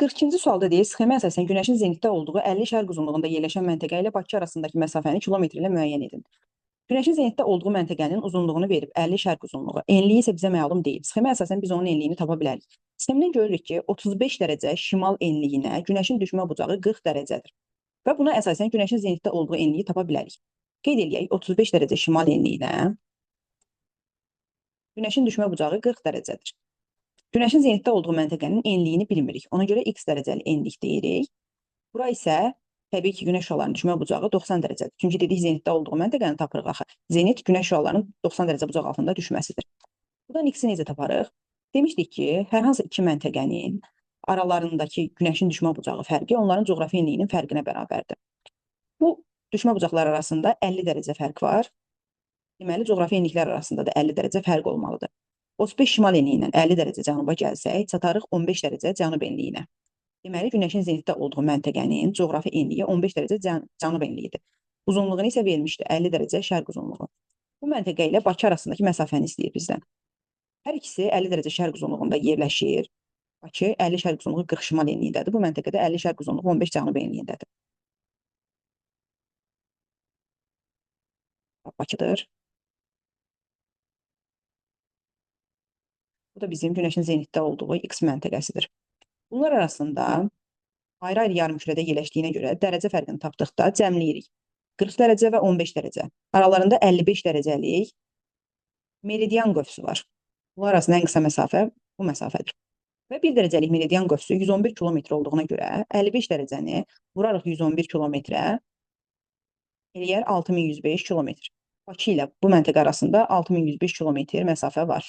42-ci sualda deyir, sxemə əsasən Günəşin zenitdə olduğu 50 şərq uzunluğunda yerləşən məntəqə ilə Bakı arasındakı məsafəni kilometr ilə müəyyən edin. Günəşin zenitdə olduğu məntəqənin uzunluğunu verib 50 şərq uzunluğu, enliyi isə bizə məlum deyil. Sxemə əsasən biz onun enliyini tapa bilərik. Sxemdən görürük ki, 35 dərəcə şimal enliyinə Günəşin düşmə bucağı 40 dərəcədir. Və buna əsasən Günəşin zenitdə olduğu enliyi tapa bilərik. Qeyd eləyək, 35 dərəcə şimal enliyinə Günəşin düşmə bucağı 40 dərəcədir. Günəşin zenitdə olduğu məntəqənin enliyini bilmirik. Ona görə x dərəcəli enlik deyirik. Bura isə təbii ki, günəş şüalarının düşmə bucağı 90 dərəcədir. Çünki dedik, zenitdə olduğu məntəqəni tapırıq axı. Zenit günəş şüalarının 90 dərəcə bucaq altında düşməsidir. Buradan x-i necə taparıq? Demişdik ki, hər hansı iki məntəqənin aralarındakı günəşin düşmə bucağı fərqi onların coğrafi enliyinin fərqinə bərabərdir. Bu düşmə bucaqları arasında 50 dərəcə fərq var. Deməli, coğrafi enliklər arasında da 50 dərəcə fərq olmalıdır. 35 şimal enliyindən 50 dərəcə cənuba gəlsək, çatarıq 15 dərəcə cənub enliyinə. Deməli, Günəşin zenitdə olduğu məntəqənin coğrafi enliyi 15 dərəcə cənub enliyidir. Uzunluğunu isə vermişdi, 50 dərəcə şərq uzunluğu. Bu məntəqə ilə Bakı arasındakı məsafəni istəyir bizdən. Hər ikisi 50 dərəcə şərq uzunluğunda yerləşir. Bakı 50 şərq uzunluğu 40 şimal enliyindədir. Bu məntəqədə 50 şərq uzunluğu 15 cənub enliyindədir. Bakıdır. Bu da bizim Günəşin zenitdə olduğu X məntəqəsidir. Bunlar arasında ayrı-ayrı yarımkürədə yerləşdiyinə görə dərəcə fərqini tapdıqda cəmləyirik. 40 dərəcə və 15 dərəcə. Aralarında 55 dərəcəlik meridian qövsü var. Bunlar arasında ən qısa məsafə bu məsafədir. Və 1 dərəcəlik meridian qövsü 111 kilometr olduğuna görə 55 dərəcəni vurarıq 111 kilometrə, eləyər 6105 kilometr. Bakı ilə bu məntəqə arasında 6105 kilometr məsafə var.